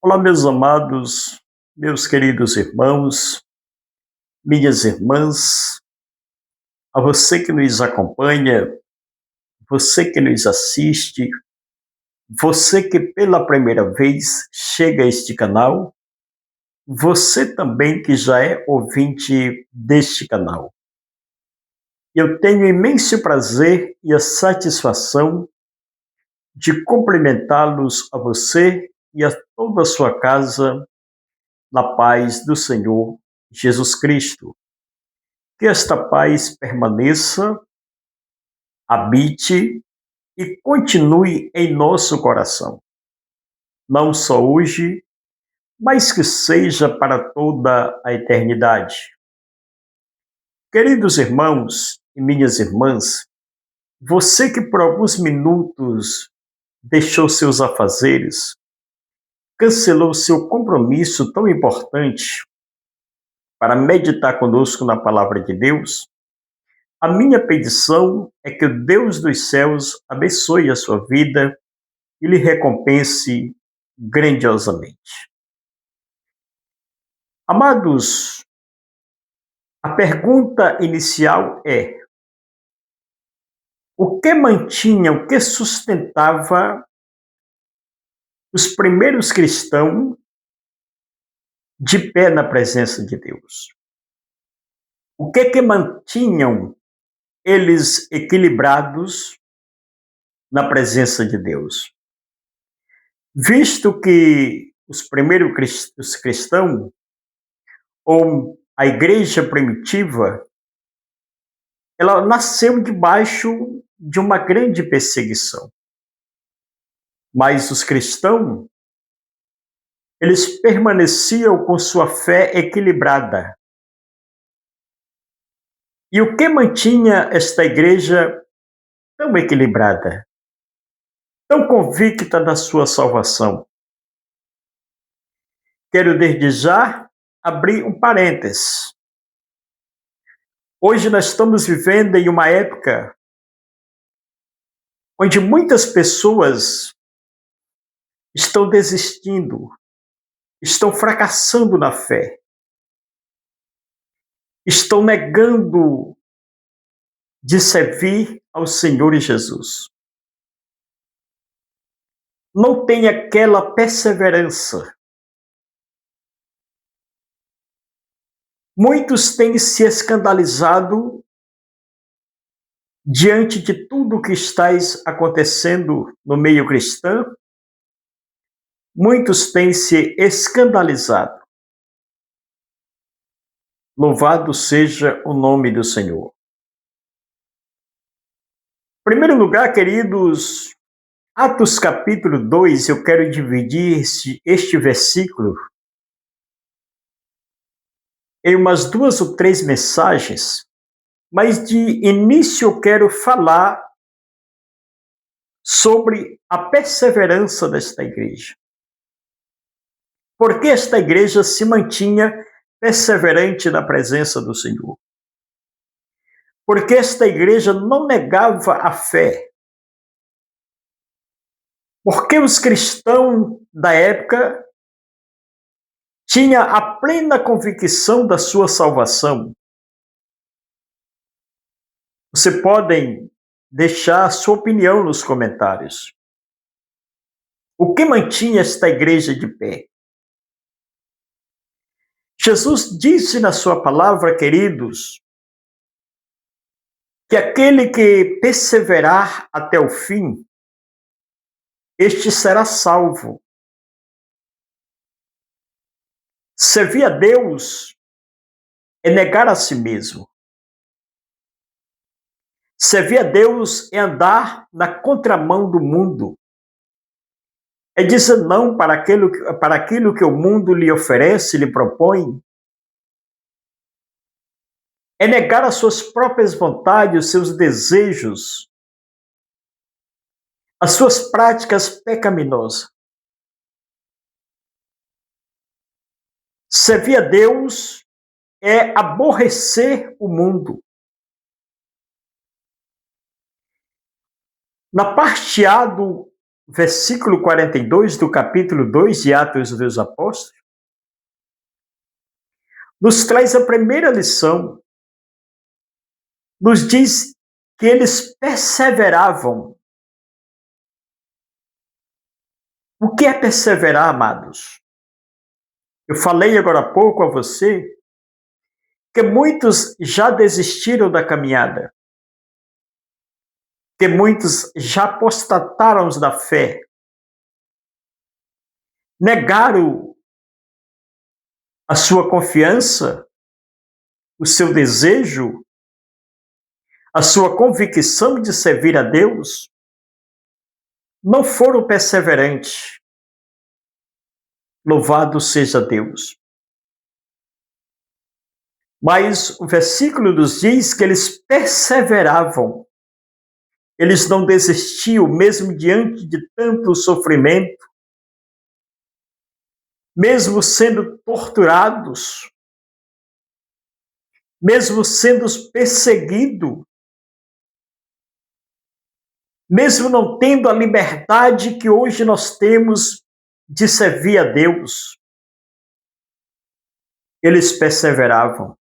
Olá, meus amados, meus queridos irmãos, minhas irmãs, a você que nos acompanha, você que nos assiste, você que pela primeira vez chega a este canal, você também que já é ouvinte deste canal. Eu tenho imenso prazer e a satisfação de cumprimentá-los a você e a toda a sua casa na paz do Senhor Jesus Cristo. Que esta paz permaneça, habite e continue em nosso coração, não só hoje, mas que seja para toda a eternidade. Queridos irmãos e minhas irmãs, você que por alguns minutos deixou seus afazeres, cancelou seu compromisso tão importante para meditar conosco na palavra de Deus, a minha petição é que o Deus dos céus abençoe a sua vida e lhe recompense grandiosamente. Amados, a pergunta inicial é: o que mantinha, o que sustentava os primeiros cristãos de pé na presença de Deus? O que mantinham eles equilibrados na presença de Deus? Visto que os primeiros cristãos, ou a igreja primitiva, ela nasceu debaixo de uma grande perseguição. Mas os cristãos, eles permaneciam com sua fé equilibrada. E o que mantinha esta igreja tão equilibrada, tão convicta da sua salvação? Quero desde já abrir um parênteses. Hoje nós estamos vivendo em uma época onde muitas pessoas estão desistindo, estão fracassando na fé, estão negando de servir ao Senhor Jesus. Não tem aquela perseverança. Muitos têm se escandalizado diante de tudo que está acontecendo no meio cristão. Muitos têm se escandalizado. Louvado seja o nome do Senhor. Em primeiro lugar, queridos, Atos capítulo 2, eu quero dividir este versículo em umas 2 ou 3 mensagens, mas de início eu quero falar sobre a perseverança desta igreja. Por que esta igreja se mantinha perseverante na presença do Senhor? Porque esta igreja não negava a fé. Porque os cristãos da época tinham a plena convicção da sua salvação. Você podem deixar a sua opinião nos comentários. O que mantinha esta igreja de pé? Jesus disse na sua palavra, queridos, que aquele que perseverar até o fim, este será salvo. Servir a Deus é negar a si mesmo. Servir a Deus é andar na contramão do mundo. É dizer não para aquilo que o mundo lhe oferece, lhe propõe. É negar as suas próprias vontades, os seus desejos, as suas práticas pecaminosas. Servir a Deus é aborrecer o mundo. Na parte A do versículo 42 do capítulo 2 de Atos dos Apóstolos, nos traz a primeira lição. Nos diz que eles perseveravam. O que é perseverar, amados? Eu falei agora há pouco a você que muitos já desistiram da caminhada, que muitos já apostataram da fé, negaram a sua confiança, o seu desejo, a sua convicção de servir a Deus, não foram perseverantes. Louvado seja Deus. Mas o versículo nos diz que eles perseveravam. Eles não desistiam, mesmo diante de tanto sofrimento, mesmo sendo torturados, mesmo sendo perseguidos, mesmo não tendo a liberdade que hoje nós temos de servir a Deus, eles perseveravam.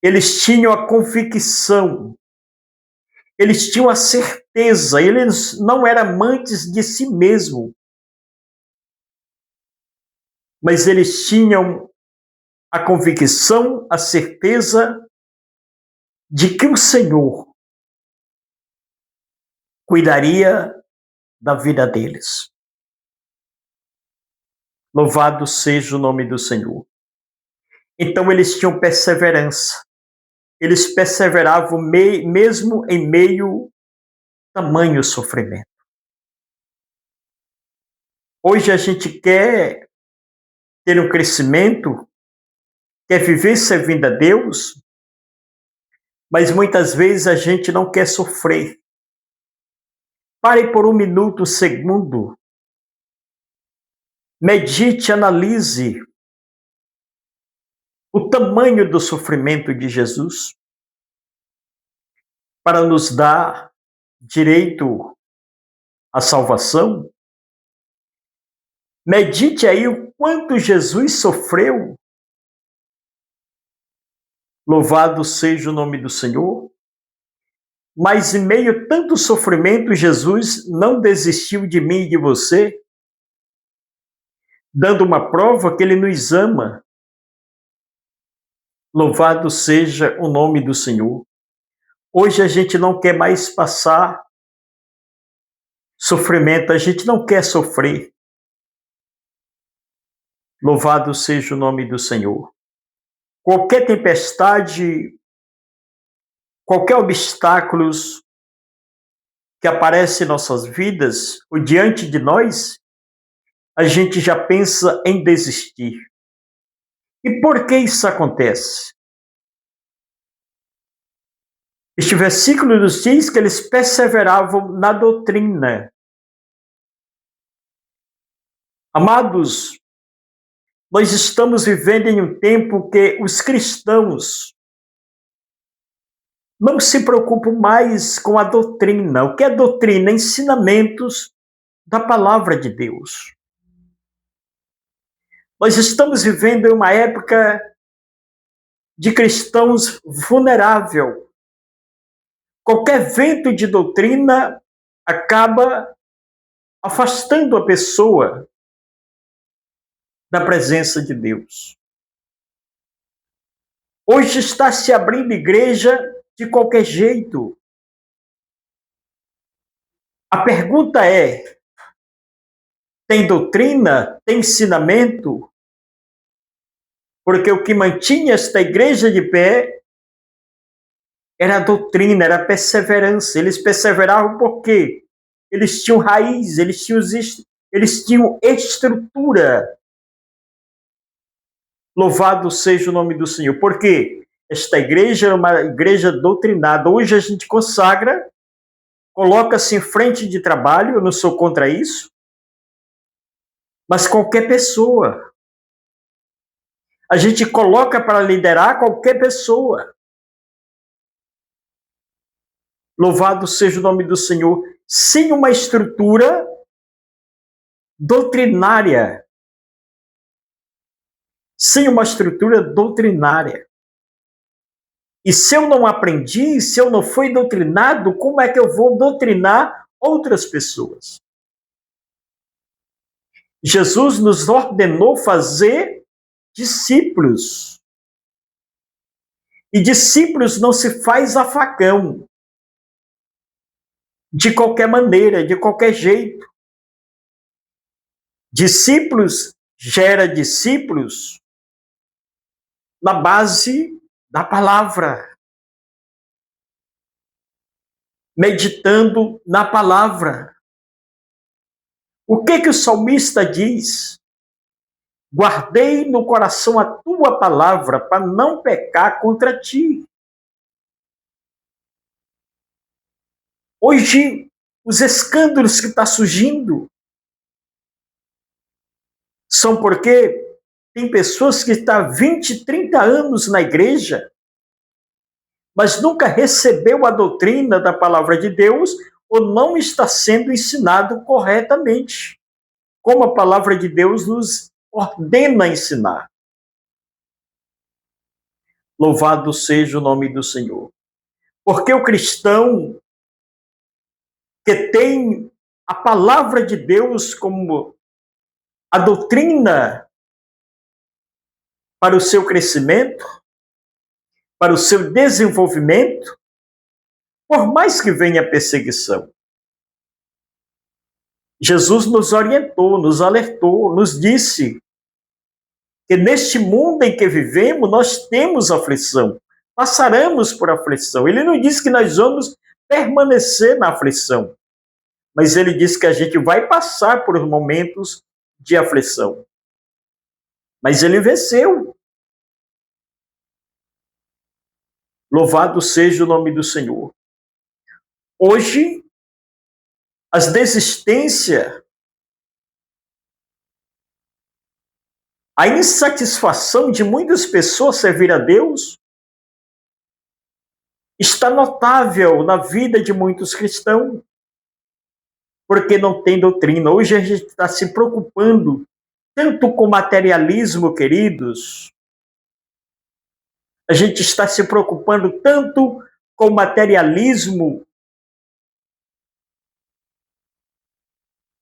Eles tinham a convicção, eles tinham a certeza, eles não eram amantes de si mesmos, mas eles tinham a convicção, a certeza de que o Senhor cuidaria da vida deles. Louvado seja o nome do Senhor. Então eles tinham perseverança. Eles perseveravam mesmo em meio a tamanho sofrimento. Hoje a gente quer ter um crescimento, quer viver servindo a Deus, mas muitas vezes a gente não quer sofrer. Pare por um minuto, um segundo. Medite, analise o tamanho do sofrimento de Jesus para nos dar direito à salvação. Medite aí o quanto Jesus sofreu. Louvado seja o nome do Senhor. Mas em meio a tanto sofrimento, Jesus não desistiu de mim e de você, dando uma prova que Ele nos ama. Louvado seja o nome do Senhor. Hoje a gente não quer mais passar sofrimento, a gente não quer sofrer. Louvado seja o nome do Senhor. Qualquer tempestade, qualquer obstáculo que aparece em nossas vidas, ou diante de nós, a gente já pensa em desistir. E por que isso acontece? Este versículo nos diz que eles perseveravam na doutrina. Amados, nós estamos vivendo em um tempo que os cristãos não se preocupam mais com a doutrina. O que é doutrina? Ensinamentos da palavra de Deus. Nós estamos vivendo em uma época de cristãos vulnerável. Qualquer vento de doutrina acaba afastando a pessoa da presença de Deus. Hoje está se abrindo igreja de qualquer jeito. A pergunta é: tem doutrina? Tem ensinamento? Porque o que mantinha esta igreja de pé era a doutrina, era a perseverança. Eles perseveravam por quê? Eles tinham raiz, eles tinham estrutura. Louvado seja o nome do Senhor. Por quê? Esta igreja é uma igreja doutrinada. Hoje a gente consagra, coloca-se em frente de trabalho, eu não sou contra isso, mas qualquer pessoa. A gente coloca para liderar qualquer pessoa. Louvado seja o nome do Senhor. sem uma estrutura doutrinária. Sem uma estrutura doutrinária. E se eu não aprendi, se eu não fui doutrinado, como é que eu vou doutrinar outras pessoas? Jesus nos ordenou fazer discípulos. E discípulos não se faz a facão, de qualquer maneira, de qualquer jeito. Discípulos gera discípulos na base da palavra, meditando na palavra. O que o salmista diz? Guardei no coração a tua palavra para não pecar contra ti. Hoje, os escândalos que estão surgindo são porque tem pessoas que estão há 20, 30 anos na igreja, mas nunca recebeu a doutrina da palavra de Deus ou não está sendo ensinado corretamente, como a palavra de Deus nos ordena ensinar. Louvado seja o nome do Senhor. Porque o cristão que tem a palavra de Deus como a doutrina para o seu crescimento, para o seu desenvolvimento, por mais que venha perseguição. Jesus nos orientou, nos alertou, nos disse que neste mundo em que vivemos nós temos aflição, passaremos por aflição. Ele não disse que nós vamos permanecer na aflição, mas ele disse que a gente vai passar por momentos de aflição. Mas ele venceu. Louvado seja o nome do Senhor. Hoje, as desistências, a insatisfação de muitas pessoas servir a Deus está notável na vida de muitos cristãos, porque não tem doutrina. Hoje a gente está se preocupando tanto com materialismo, queridos. A gente está se preocupando tanto com materialismo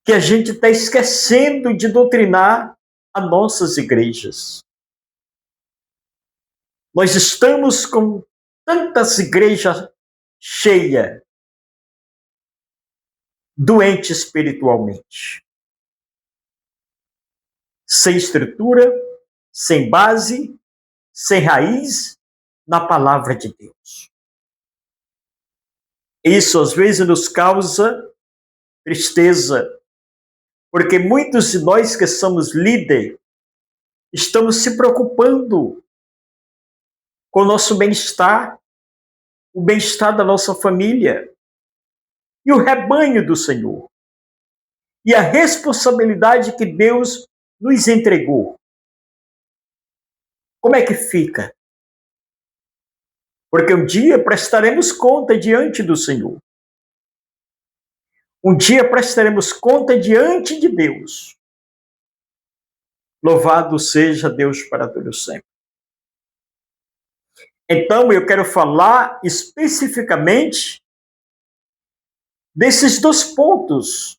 que a gente está esquecendo de doutrinar as nossas igrejas. Nós estamos com tantas igrejas cheias, doentes espiritualmente, sem estrutura, sem base, sem raiz na palavra de Deus. Isso às vezes nos causa tristeza, porque muitos de nós que somos líderes estamos se preocupando com o nosso bem-estar, o bem-estar da nossa família e o rebanho do Senhor. E a responsabilidade que Deus nos entregou. Como é que fica? Porque um dia prestaremos conta diante do Senhor. Um dia prestaremos conta diante de Deus. Louvado seja Deus para todo sempre. Então, eu quero falar especificamente desses dois pontos.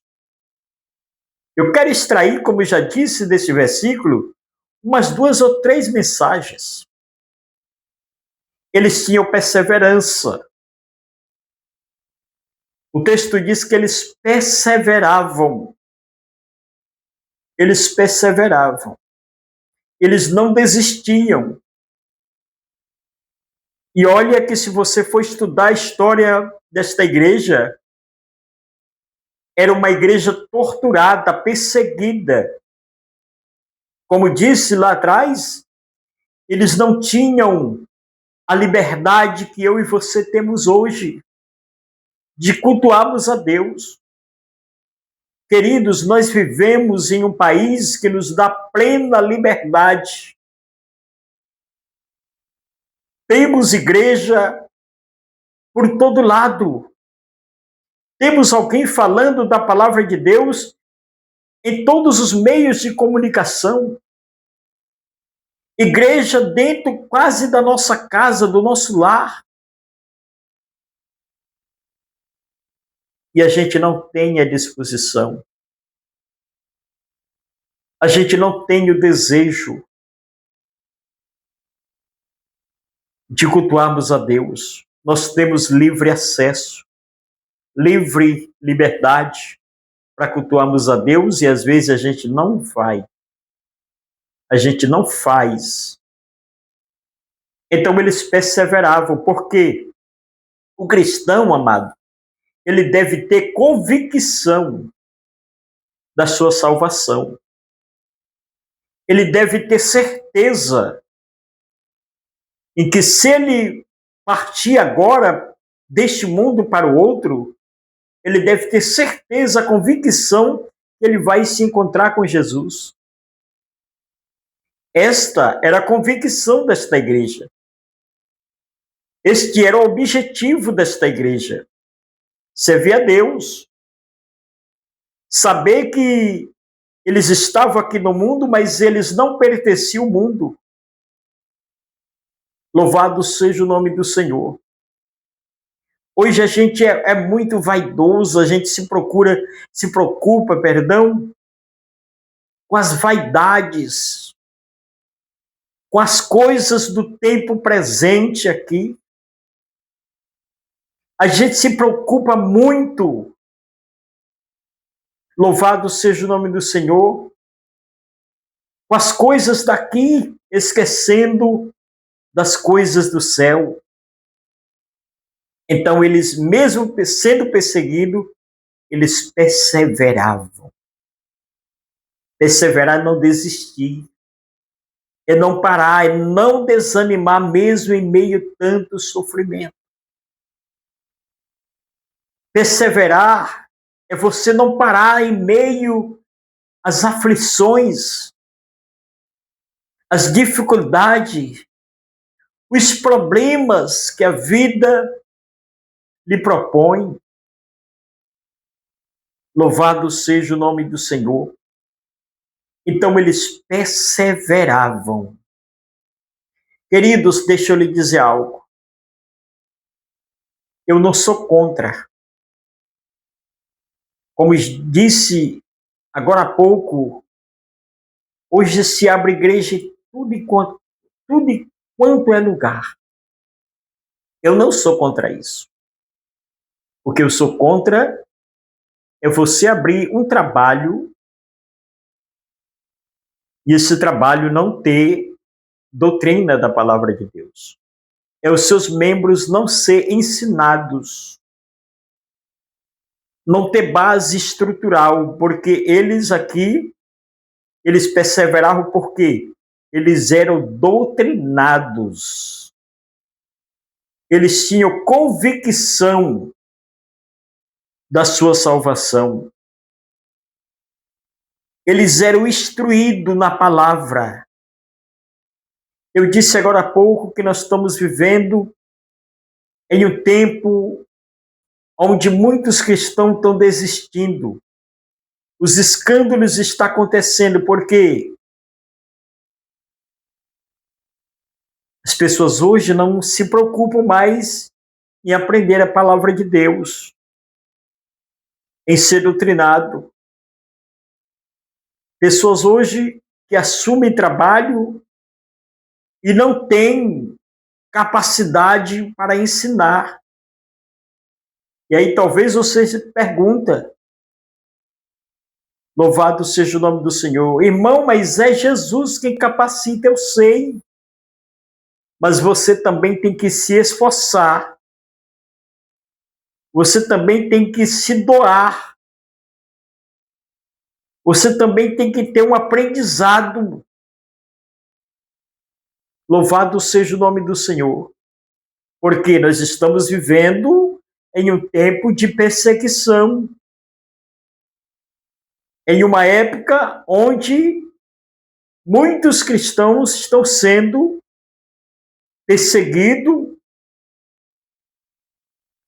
Eu quero extrair, como eu já disse desse versículo, umas 2 ou 3 mensagens. Eles tinham perseverança. O texto diz que eles perseveravam. Eles perseveravam. Eles não desistiam. E olha que se você for estudar a história desta igreja, era uma igreja torturada, perseguida. Como disse lá atrás, eles não tinham a liberdade que eu e você temos hoje, de cultuarmos a Deus. Queridos, nós vivemos em um país que nos dá plena liberdade. Temos igreja por todo lado. Temos alguém falando da palavra de Deus em todos os meios de comunicação. Igreja dentro quase da nossa casa, do nosso lar. E a gente não tem a disposição. A gente não tem o desejo de cultuarmos a Deus. Nós temos livre acesso, livre liberdade para cultuarmos a Deus e às vezes a gente não vai. A gente não faz. Então eles perseveravam, porque o cristão, amado, ele deve ter convicção da sua salvação. Ele deve ter certeza em que se ele partir agora deste mundo para o outro, ele deve ter certeza, convicção que ele vai se encontrar com Jesus. Esta era a convicção desta igreja. Este era o objetivo desta igreja. Servir a Deus. Saber que eles estavam aqui no mundo, mas eles não pertenciam ao mundo. Louvado seja o nome do Senhor. Hoje a gente é muito vaidoso, a gente se preocupa, com as vaidades, com as coisas do tempo presente aqui. A gente se preocupa muito, louvado seja o nome do Senhor, com as coisas daqui, esquecendo das coisas do céu. Então eles, mesmo sendo perseguidos, eles perseveravam. Perseverar é não desistir, é não parar, é não desanimar mesmo em meio a tanto sofrimento. Perseverar é você não parar em meio às aflições, às dificuldades, os problemas que a vida lhe propõe. Louvado seja o nome do Senhor. Então eles perseveravam. Queridos, deixa eu lhe dizer algo. Eu não sou contra. Como disse agora há pouco, hoje se abre igreja em tudo enquanto é lugar. Eu não sou contra isso. O que eu sou contra é você abrir um trabalho e esse trabalho não ter doutrina da palavra de Deus. É os seus membros não ser ensinados, não ter base estrutural, porque eles aqui, eles perseveravam porque eles eram doutrinados. Eles tinham convicção da sua salvação. Eles eram instruídos na palavra. Eu disse agora há pouco que nós estamos vivendo em um tempo onde muitos cristãos estão desistindo. Os escândalos estão acontecendo porque as pessoas hoje não se preocupam mais em aprender a palavra de Deus, em ser doutrinado. Pessoas hoje que assumem trabalho e não têm capacidade para ensinar. E aí talvez você se pergunta, louvado seja o nome do Senhor, irmão, mas é Jesus quem capacita, eu sei. Mas você também tem que se esforçar. Você também tem que se doar. Você também tem que ter um aprendizado. Louvado seja o nome do Senhor. Porque nós estamos vivendo em um tempo de perseguição. Em uma época onde muitos cristãos estão sendo perseguidos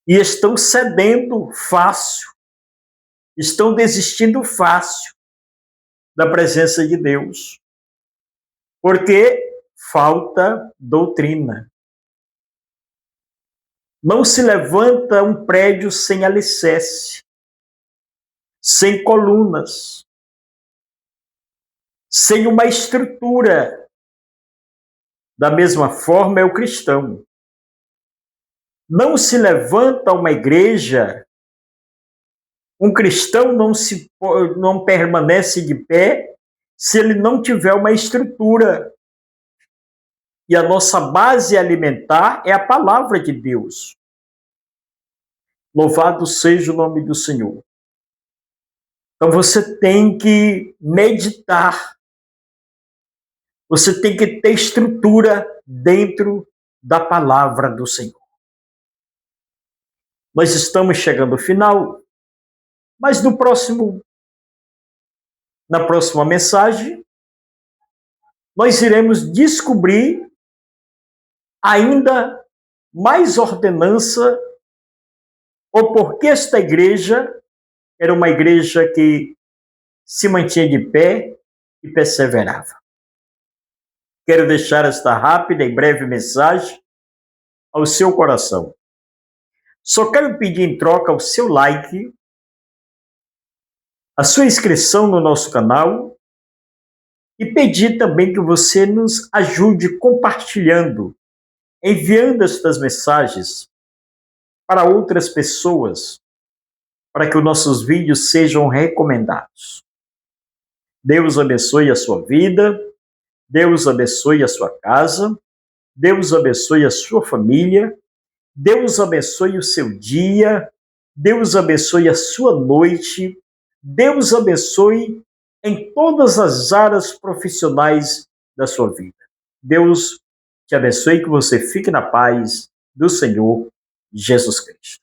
e estão cedendo fácil, estão desistindo fácil da presença de Deus, porque falta doutrina. Não se levanta um prédio sem alicerce, sem colunas, sem uma estrutura. Da mesma forma é o cristão. Não se levanta uma igreja, um cristão não permanece de pé se ele não tiver uma estrutura. E a nossa base alimentar é a palavra de Deus. Louvado seja o nome do Senhor. Então você tem que meditar. Você tem que ter estrutura dentro da palavra do Senhor. Nós estamos chegando ao final, mas na próxima mensagem, nós iremos descobrir ainda mais ordenança ou porque esta igreja era uma igreja que se mantinha de pé e perseverava. Quero deixar esta rápida e breve mensagem ao seu coração. Só quero pedir em troca o seu like, a sua inscrição no nosso canal e pedir também que você nos ajude compartilhando, enviando estas mensagens para outras pessoas, para que os nossos vídeos sejam recomendados. Deus abençoe a sua vida, Deus abençoe a sua casa, Deus abençoe a sua família, Deus abençoe o seu dia, Deus abençoe a sua noite, Deus abençoe em todas as áreas profissionais da sua vida. Deus te abençoe, que você fique na paz do Senhor Jesus Cristo.